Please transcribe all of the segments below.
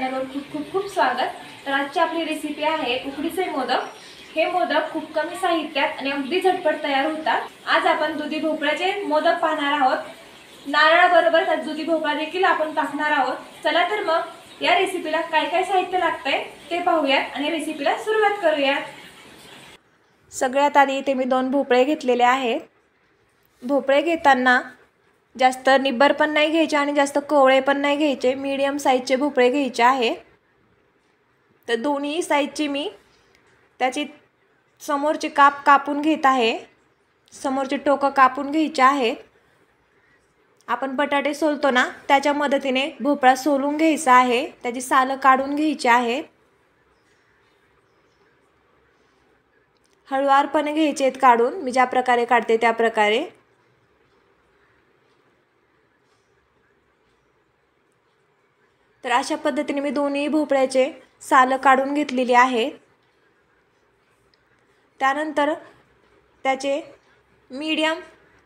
चॅनलवर खूप स्वागत। तर आजची आपली रेसिपी आहे उकडीचे मोदक। हे मोदक खूप कमी साहित्यात आणि अगदी झटपट तयार होतात। आज आपण दुधी भोपळ्याचे मोदक पाहणार आहोत। नारळाबरोबर त्यात दुधी भोपळा देखील आपण टाकणार आहोत। चला तर मग या रेसिपीला काय काय साहित्य लागतंय ते पाहूयात आणि रेसिपीला सुरुवात करूयात। सगळ्यात आधी इथे मी 2 भोपळे घेतलेले आहेत। भोपळे घेताना जास्त निब्बर पण नाही घ्यायचे आणि जास्त कोवळे पण नाही घ्यायचे, मीडियम साइजचे भोपळे घ्यायचे आहे। तर दोन्ही साइजची मी त्याची समोरचे काप कापून घेत आहे। समोरचे टोक कापून घ्यायचे आहे। आपण बटाटे सोलतो ना त्याच्या मदतीने भोपळा सोलून घ्यायचा आहे, त्याची साल काढून घ्यायची आहे। हळूवारपणे घ्यायचे आहेत काढून, मी ज्या प्रकारे काढते त्या प्रकारे। तर अशा पद्धतीने मी दोन्ही भोपळ्याचे साल काढून घेतलेली आहेत। त्यानंतर त्याचे मीडियम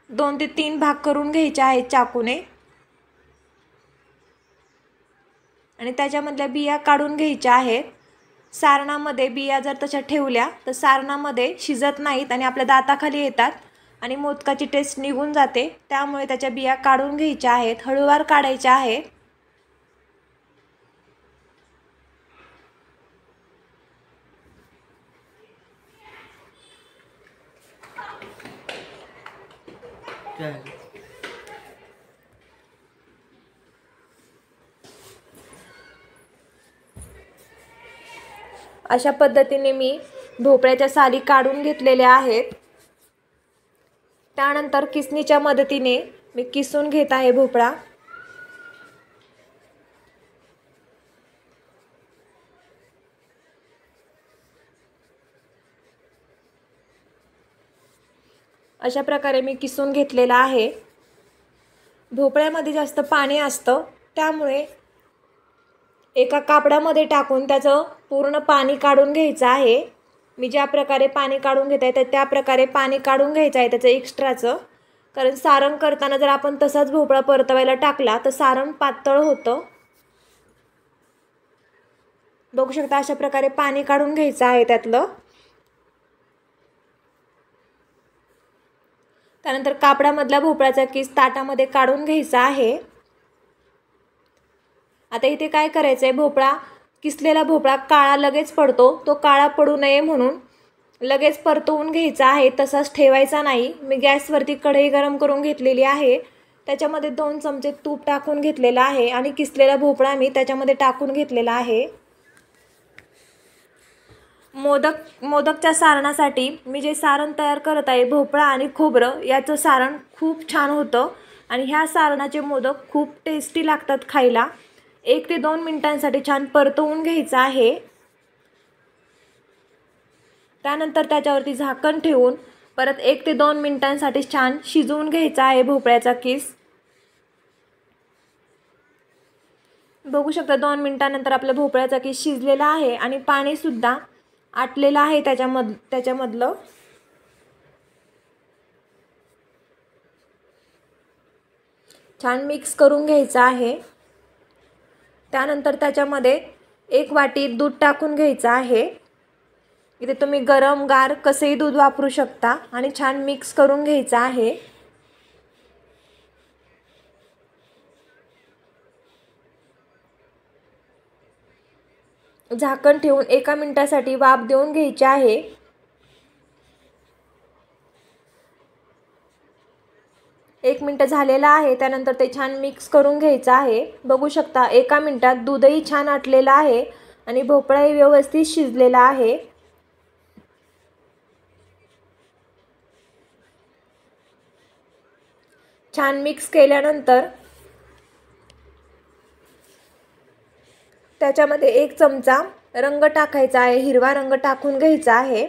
2 ते 3 भाग करून घ्यायचे आहेत चाकूने आणि त्याच्यामधल्या बिया काढून घ्यायच्या आहेत। सारणामध्ये बिया जर तशा ठेवल्या तर सारणामध्ये शिजत नाहीत आणि आपल्या दाताखाली येतात आणि मोदकाची टेस्ट निघून जाते। त्यामुळे त्याच्या बिया काढून घ्यायच्या आहेत, हळूवार काढायच्या आहेत। अशा पद्धतीने मी भोपळ्याच्या साली काढून घेतलेल्या आहेत। त्यानंतर किसणीच्या मदतीने मी किसून घेत आहे भोपळा। अशा प्रकारे मी किसून घेतलेला आहे। भोपळ्यामध्ये जास्त पाणी असतं, त्यामुळे एका कापडामध्ये टाकून त्याचं पूर्ण पाणी काढून घ्यायचं आहे। मी ज्या प्रकारे पाणी काढून घेत आहे तर त्या प्रकारे पाणी काढून घ्यायचं आहे त्याचं एक्स्ट्राचं। कारण सारण करताना जर आपण तसाच भोपळा परतवायला टाकला तर सारण पातळ होतं। बघू शकता अशा प्रकारे पाणी काढून घ्यायचं आहे त्यातलं। त्यानंतर कापडामधला भोपळ्याचा किस ताटामध्ये काढून घ्यायचा आहे। आता इथे काय करायचंय, भोपळा किसलेला भोपळा काळा लगेच पडतो, तो काळा पडू नये म्हणून लगेच परतवून घ्यायचा आहे, तसाच ठेवायचा नाही। मी गॅसवरती कढई गरम करून घेतलेली आहे, त्याच्यामध्ये 2 चमचे तूप टाकून घेतलेला आहे आणि किसलेला भोपळा मी त्याच्यामध्ये टाकून घेतलेला आहे। मोदकच्या सारणासाठी मी जे सारण तयार करत आहे भोपळा आणि खोबरं याचं सारण खूप छान होतं आणि ह्या सारणाचे मोदक खूप टेस्टी लागतात खायला। 1 ते 2 मिनिटांसाठी छान परतवून घ्यायचं आहे। त्यानंतर त्याच्यावरती झाकण ठेवून परत 1 ते 2 मिनिटांसाठी छान शिजवून घ्यायचा आहे भोपळ्याचा किस। बघू शकता 2 मिनिटांनंतर आपला भोपळ्याचा किस शिजलेला आहे आणि पाणी सुद्धा आटलेलं आहे त्याच्यामधलं। छान मिक्स करून घ्यायचं आहे। त्यानंतर त्याच्यामध्ये 1 वाटी दूध टाकून घ्यायचं आहे। इथे तुम्ही गरम गार कसेही दूध वापरू शकता आणि छान मिक्स करून घ्यायचं आहे। झाकण ठेवून 1 मिनिटासाठी वाफ देऊन घ्यायची आहे। 1 मिनिट झालेला आहे, त्यानंतर ते छान मिक्स करून घ्यायचं आहे। बघू शकता 1 मिनिटात दूधही छान आटलेलं आहे आणि भोपळाही व्यवस्थित शिजलेला आहे। छान मिक्स केल्यानंतर त्याच्यामध्ये 1 चमचा रंग टाकायचा आहे, हिरवा रंग टाकून घ्यायचा आहे,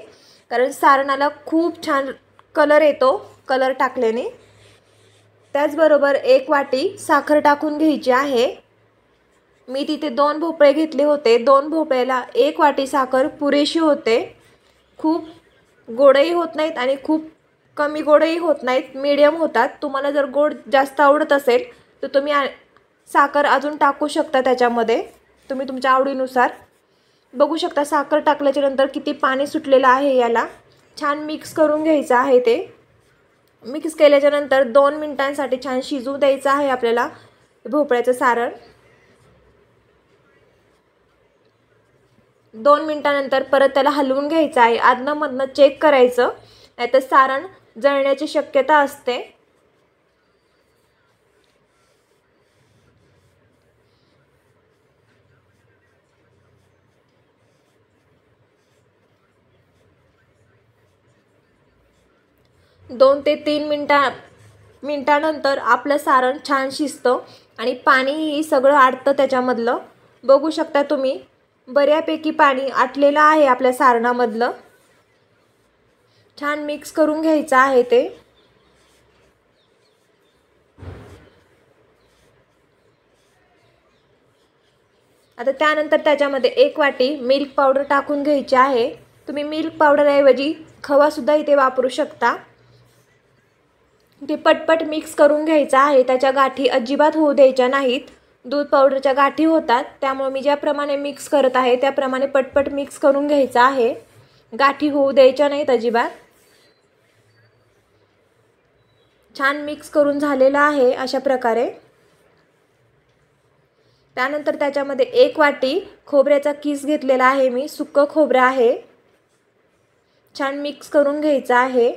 कारण सारणाला खूप छान कलर येतो कलर टाकल्याने। त्याचबरोबर 1 वाटी साखर टाकून घ्यायची आहे। मी तिथे 2 भोपळे घेतले होते, 2 भोपळ्याला 1 वाटी साखर पुरेशी होते। खूप गोडही होत नाहीत आणि खूप कमी गोडही होत नाहीत, मीडियम होतात। तुम्हाला जर गोड जास्त आवडत असेल तर तुम्ही साखर अजून टाकू शकता त्याच्यामध्ये। तुम्ही तुमच्या आवडीनुसार. बघू शकता साखर टाकल्याच्या नंतर किती पाणी सुटलेलं आहे. याला छान मिक्स करून घ्यायचं आहे. ते मिक्स केल्याच्या नंतर 2 मिनिटांसाठी छान शिजू द्यायचं आहे आपल्याला भोपळ्याचं सारण. 2 मिनिटानंतर परत त्याला हलवून घ्यायचं आहे. आदनमधनं चेक करायचं, नाहीतर सारण जळण्याची शक्यता असते. दोन ते 3 मिनिटानंतर आपलं सारण छान शिजतं आणि पाणीही सगळं आटतं त्याच्यामधलं. बघू शकता तुम्ही बऱ्यापैकी पाणी आटलेलं आहे आपल्या सारणामधलं. छान मिक्स करून घ्यायचं आहे ते. आता त्यानंतर त्याच्यामध्ये 1 वाटी मिल्क पावडर टाकून घ्यायची आहे. तुम्ही मिल्क पावडरऐवजी खवासुद्धा इथे वापरू शकता. ते पटपट मिक्स करून घ्यायचं आहे. त्याच्या गाठी अजिबात होऊ द्यायच्या नाहीत. दूध पावडरच्या गाठी होतात, त्यामुळे मी ज्याप्रमाणे मिक्स करत आहे त्याप्रमाणे पटपट मिक्स करून घ्यायचं आहे. गाठी होऊ द्यायच्या नाहीत अजिबात. छान मिक्स करून झालेलं आहे अशा प्रकारे. त्यानंतर त्याच्यामध्ये 1 वाटी खोबऱ्याचा किस घेतलेला आहे मी. सुक्कं खोबरं आहे. छान मिक्स करून घ्यायचं आहे.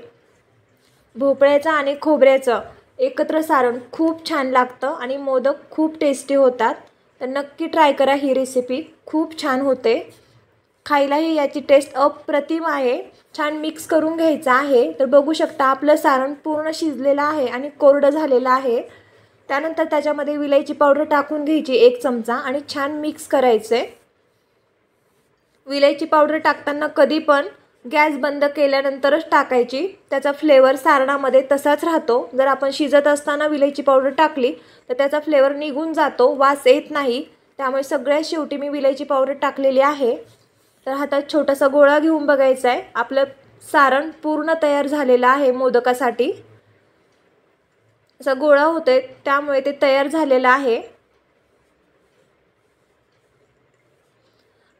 भोपळ्याचं आणि खोबऱ्याचं एकत्र सारण खूप छान लागतं आणि मोदक खूप टेस्टी होतात. तर नक्की ट्राय करा ही रेसिपी. खूप छान होते. खायलाही याची टेस्ट अप्रतिम आहे. छान मिक्स करून घ्यायचं आहे. तर बघू शकता आपलं सारण पूर्ण शिजलेलं आहे आणि कोरडं झालेलं आहे. त्यानंतर त्याच्यामध्ये विलायची पावडर टाकून घ्यायची 1 चमचा आणि छान मिक्स करायचे. विलायची पावडर टाकताना कधी पण गॅस बंद केल्यानंतरच टाकायची. त्याचा फ्लेवर सारणामध्ये तसाच राहतो. जर आपण शिजत असताना विलायची पावडर टाकली तर त्याचा फ्लेवर निघून जातो, वास येत नाही. त्यामुळे सगळ्यात शेवटी मी विलायची पावडर टाकलेली आहे. तर हातात छोटासा गोळा घेऊन बघायचा आहे. आपलं सारण पूर्ण तयार झालेलं आहे मोदकासाठी. असा गोळा होतोय त्यामुळे ते तयार झालेलं आहे.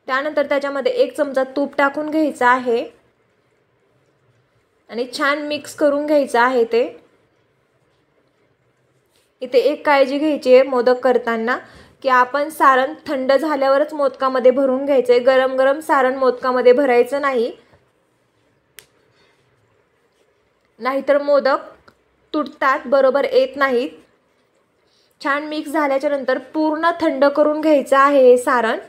त्यानंतर त्याच्यामध्ये 1 चमचा तूप टाकून घ्यायचं आहे आणि छान मिक्स करून घ्यायचं आहे ते. इथे एक काळजी घ्यायची आहे मोदक करताना की आपण सारण थंड झाल्यावरच मोदकामध्ये भरून घ्यायचं आहे. गरम गरम सारण मोदकामध्ये भरायचं नाही, नाहीतर मोदक तुटतात, बरोबर येत नाहीत. छान मिक्स झाल्याच्या नंतर पूर्ण थंड करून घ्यायचं आहे हे सारण.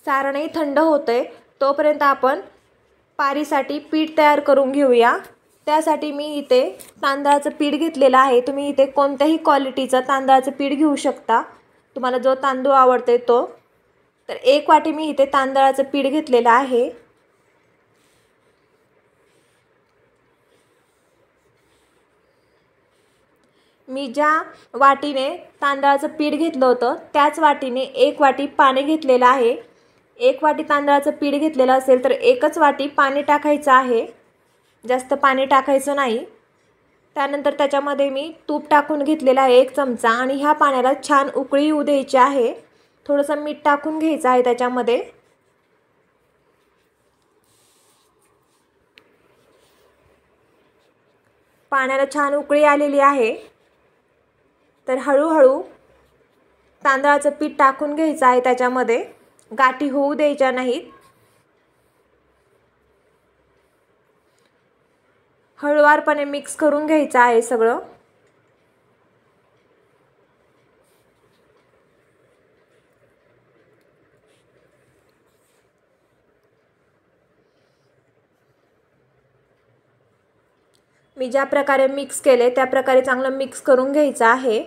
सारणही थंड होतंय तोपर्यंत आपण पारीसाठी पीठ तयार करून घेऊया. त्यासाठी मी इथे तांदळाचं पीठ घेतलेलं आहे. तुम्ही इथे कोणत्याही क्वालिटीचं तांदळाचं पीठ घेऊ शकता, तुम्हाला जो तांदूळ आवडते तो. तर 1 वाटी मी इथे तांदळाचं पीठ घेतलेलं आहे. मी ज्या वाटीने तांदळाचं पीठ घेतलं होतं त्याच वाटीने 1 वाटी पाणी घेतलेलं आहे. 1 वाटी तांदळाचं पीठ घेतलेलं असेल तर 1च वाटी पाणी टाकायचं आहे, जास्त पाणी टाकायचं नाही. त्यानंतर त्याच्यामध्ये मी तूप टाकून घेतलेलं आहे 1 चमचा आणि ह्या पाण्याला छान उकळी येऊ द्यायची आहे. थोडंसं मीठ टाकून घ्यायचं आहे त्याच्यामध्ये. पाण्याला छान उकळी आलेली आहे. तर हळूहळू तांदळाचं पीठ टाकून घ्यायचं आहे त्याच्यामध्ये. गाठी होऊ द्यायच्या नाहीत. हळूवारपणे मिक्स करून घ्यायचं आहे सगळं. मी ज्या प्रकारे मिक्स केले त्या प्रकारे चांगलं मिक्स करून घ्यायचं आहे.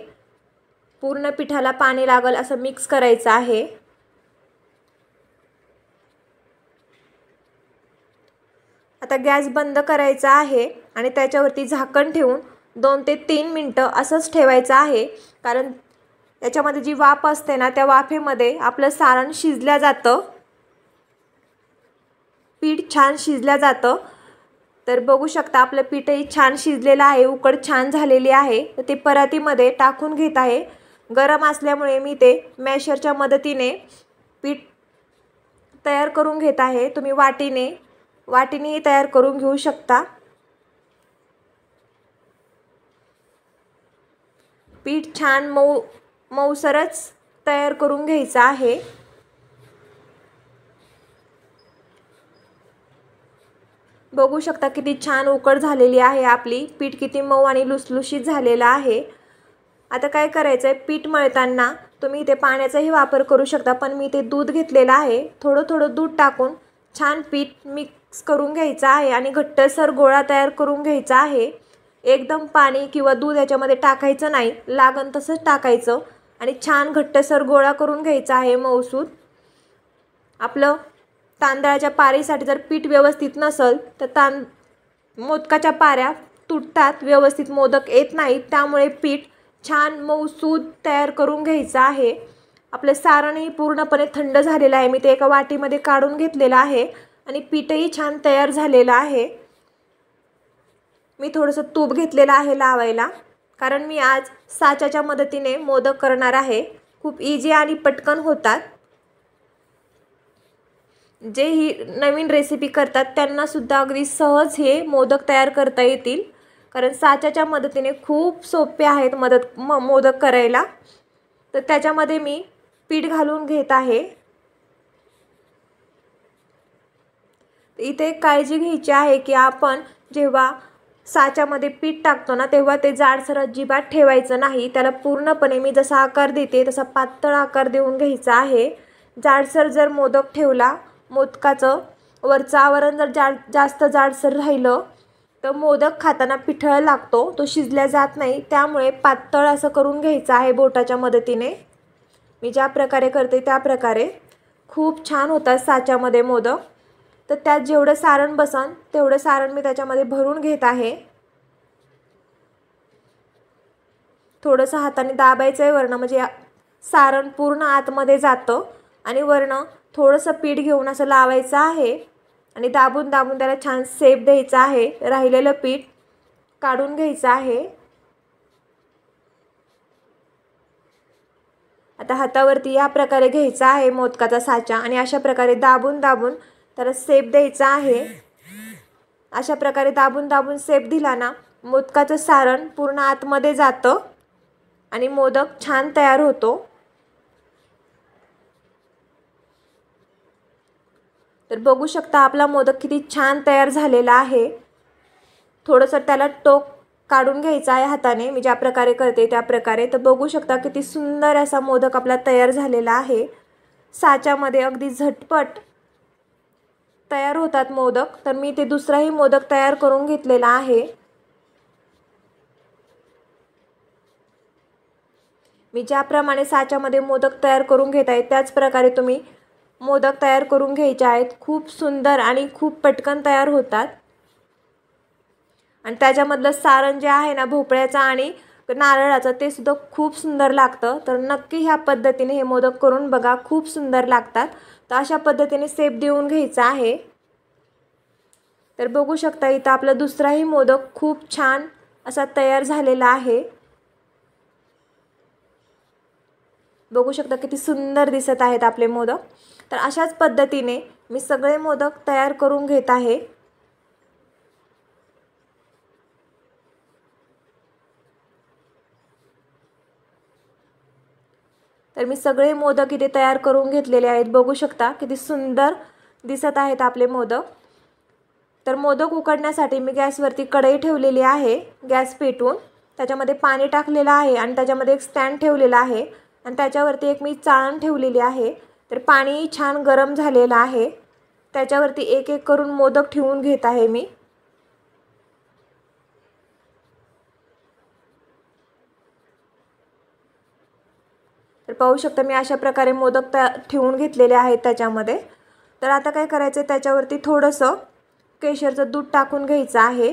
पूर्ण पिठाला पाणी लागेल असं मिक्स करायचं आहे. आता गॅस बंद करायचा आहे आणि त्याच्यावरती झाकण ठेवून 2 ते 3 मिनिटं असंच ठेवायचं आहे. कारण त्याच्यामध्ये जी वाफ असते ना त्या वाफेमध्ये आपलं सारण शिजलं जातं, पीठ छान शिजलं जातं. तर बघू शकता आपलं पीठही छान शिजलेलं आहे, उकड छान झालेली आहे. तर ते परातीमध्ये टाकून घेत आहे. गरम असल्यामुळे मी ते मॅशरच्या मदतीने पीठ तयार करून घेत आहे. तुम्ही वाटीनेही तयार करून घेऊ शकता. पीठ छान मऊसरच तयार करून घ्यायचं आहे. बघू शकता किती छान उकड झालेली आहे आपली. पीठ किती मऊ आणि लुसलुशीत झालेलं आहे. आता काय करायचं आहे, पीठ मळताना तुम्ही इथे पाण्याचाही वापर करू शकता, पण मी इथे दूध घेतलेलं आहे. थोडं थोडं दूध टाकून छान पीठ मिक्स करून घ्यायचं आहे आणि घट्टसर गोळा तयार करून घ्यायचा आहे. एकदम पाणी किंवा दूध याच्यामध्ये टाकायचं नाही, लागण तसंच टाकायचं आणि छान घट्टसर गोळा करून घ्यायचा आहे मऊसूत. आपलं तांदळाच्या पारीसाठी जर पीठ व्यवस्थित नसेल तर मोदकाच्या पाऱ्या तुटतात, व्यवस्थित मोदक येत नाहीत. त्यामुळे पीठ छान मऊसूत तयार करून घ्यायचं आहे. आपलं सारणही पूर्णपणे थंड झालेलं आहे. मी ते एका वाटीमध्ये काढून घेतलेलं आहे आणि पीठही छान तयार झालेलं आहे. मी थोडंसं तूप घेतलेलं आहे लावायला, कारण मी आज साच्याच्या मदतीने मोदक करणार आहे. खूप इझी आणि पटकन होतात. जे ही नवीन रेसिपी करतात त्यांनासुद्धा अगदी सहज हे मोदक तयार करता येतील, कारण साच्याच्या मदतीने खूप सोपे आहेत मोदक करायला. तर त्याच्यामध्ये मी पीठ घालून घेत आहे. इथे काळजी घ्यायची आहे की आपण जेव्हा साच्यामध्ये पीठ टाकतो ना, तेव्हा ते जाडसर अजिबात ठेवायचं नाही. त्याला पूर्णपणे मी जसा आकार देते तसा पातळ आकार देऊन घ्यायचा आहे. जाडसर जर मोदक ठेवला, मोदकाचं वरचं आवरण जर जास्त जाडसर राहिलं तर मोदक खाताना पिठळ लागतो, तो शिजल्या जात नाही. त्यामुळे पातळ असं करून घ्यायचं आहे बोटाच्या मदतीने. मी ज्या प्रकारे करते त्या प्रकारे खूप छान होतात साच्यामध्ये मोदक. तर त्यात जेवढं सारण बसन तेवढं सारण मी त्याच्यामध्ये भरून घेत आहे. थोडंसं हाताने दाबायचं आहे वरनं, म्हणजे सारण पूर्ण आतमध्ये जातं. आणि वरनं थोडंसं पीठ घेऊन असं लावायचं आहे आणि दाबून दाबून त्याला छान शेप द्यायचा आहे. राहिलेलं पीठ काढून घ्यायचं आहे. आता हातावरती या प्रकारे घ्यायचा आहे मोदकाचा साचा आणि अशा प्रकारे दाबून दाबून त्याला शेप द्यायचा आहे. अशा प्रकारे दाबून दाबून शेप दिला ना, मोदकाचं सारण पूर्ण आतमध्ये जातं आणि मोदक छान तयार होतो. तर बघू शकता आपला मोदक किती छान तयार झालेला आहे. थोडंसं त्याला टोक काढून घ्यायचा आहे हाताने, मी ज्या प्रकारे करते त्या प्रकारे. तर बघू शकता किती सुंदर असा मोदक आपला तयार झालेला आहे. साच्यामध्ये अगदी झटपट तयार होतात मोदक. तर मी ते दुसराही मोदक तयार करून घेतलेला आहे. मी ज्याप्रमाणे साच्यामध्ये मोदक तयार करून घेत आहे त्याच प्रकारे तुम्ही मोदक तयार करून घ्यायचे आहेत. खूप सुंदर आणि खूप पटकन तयार होतात. आणि त्याच्यामधलं सारण जे आहे ना, भोपळ्याचं आणि नारळाचं, ते सुद्धा खूप सुंदर लागतं. तर नक्की ह्या पद्धतीने हे मोदक करून बघा, खूप सुंदर लागतात. तर अशा पद्धतीने शेप देऊन घ्यायचा आहे. तर बघू शकता इथं आपला दुसराही मोदक खूप छान असा तयार झालेला आहे. बघू शकता किती सुंदर दिसत आहेत आपले मोदक. तर अशाच पद्धतीने मी सगळे मोदक तयार करून घेत आहे. तर मी सगळे मोदक इथे तयार करून घेतलेले आहेत. बघू शकता किती सुंदर दिसत आहेत आपले मोदक. तर मोदक उकडण्यासाठी मी गॅसवरती कढई ठेवलेली आहे. गॅस पेटवून त्याच्यामध्ये पाणी टाकलेलं आहे आणि त्याच्यामध्ये एक स्टँड ठेवलेला आहे आणि त्याच्यावरती एक मी चाळण ठेवलेली आहे. तर पाणी छान गरम झालेलं आहे. त्याच्यावरती एक एक करून मोदक ठेवून घेत आहे मी. तर पाहू शकता मी अशा प्रकारे मोदक ठेवून घेतलेले आहेत त्याच्यामध्ये. तर आता काय करायचं, त्याच्यावरती थोडंसं केशरचं दूध टाकून घ्यायचं आहे.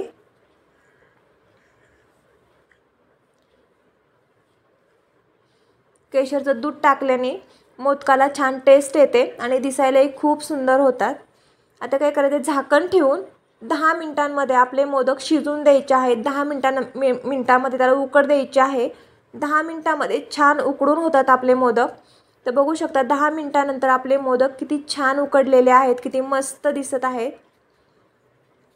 केशरचं दूध टाकल्याने मोदकाला छान टेस्ट येते आणि दिसायलाही खूप सुंदर होतात. आता काय करायचं, झाकण ठेवून 10 मिनिटांमध्ये आपले मोदक शिजून द्यायचे आहेत। 10 मिनिटांमध्ये त्याला उकड द्यायची आहे। 10 मिनिटांमध्ये छान उकडून होतात आपले मोदक। तर बघू शकता 10 मिनिटांनंतर आपले मोदक किती छान उकडलेले आहेत, किती मस्त दिसत आहेत।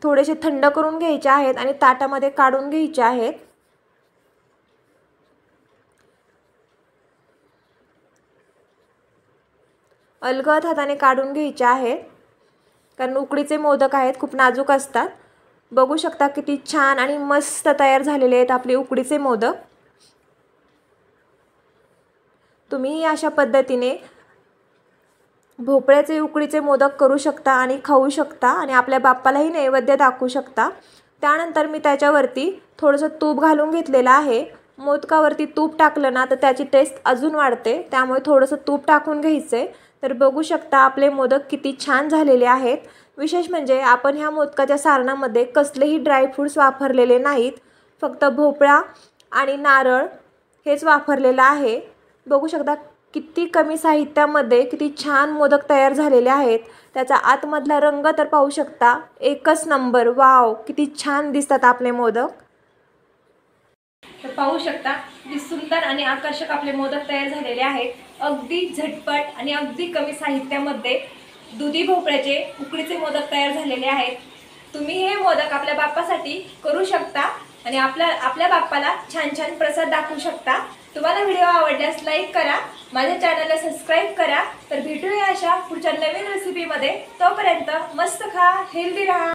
थोडेसे थंड करून घ्यायचे आहेत आणि ताटामध्ये काढून घ्यायचे आहेत। अलगद हाताने काढून घ्यायचे आहेत, कारण उकडीचे मोदक आहेत, खूप नाजूक असतात। बघू शकता किती छान आणि मस्त तयार झालेले आहेत आपले उकडीचे मोदक। तुम्ही अशा पद्धतीने भोपळ्याचे उकडीचे मोदक करू शकता आणि खाऊ शकता आणि आपल्या बाप्पालाही नैवेद्य दाखवू शकता। त्यानंतर मी त्याच्यावरती थोडंसं तूप घालून घेतलेलं आहे। मोदकावरती तूप टाकलं ना तर त्याची टेस्ट अजून वाढते, त्यामुळे थोडंसं तूप टाकून घ्यायचे। तर बघू शकता आपले मोदक किती छान झालेले आहेत। विशेष म्हणजे आपण ह्या मोदकाच्या सारणामध्ये कसलेही ड्रायफ्रूट्स वापरलेले नाहीत, फक्त भोपळा आणि नारळ हेच वापरलेलं आहे। बघू शकता किती कमी साहित्यामध्ये किती छान मोदक तयार झालेले आहेत। त्याचा आतमधला रंग तर पाहू शकता, एकच नंबर। वाव, किती छान दिसतात आपले मोदक। तर पाहू शकता किती सुंदर आणि आकर्षक आपले मोदक तयार झालेले आहेत। अगदी झटपट आणि अगदी कमी साहित्यामध्ये दुधी भोपळ्याचे उकडीचे मोदक तयार झालेले आहेत। तुम्ही हे मोदक आपल्या बाप्पासाठी करू शकता आणि आपल्या बाप्पाला छान छान प्रसाद दाखवू शकता। तुम्हाला व्हिडिओ आवडल्यास लाईक करा, माझ्या चॅनलला सबस्क्राईब करा। तर भेटूया अशा पुढच्या नवीन रेसिपीमध्ये। तोपर्यंत मस्त खा, हेल्दी राहा।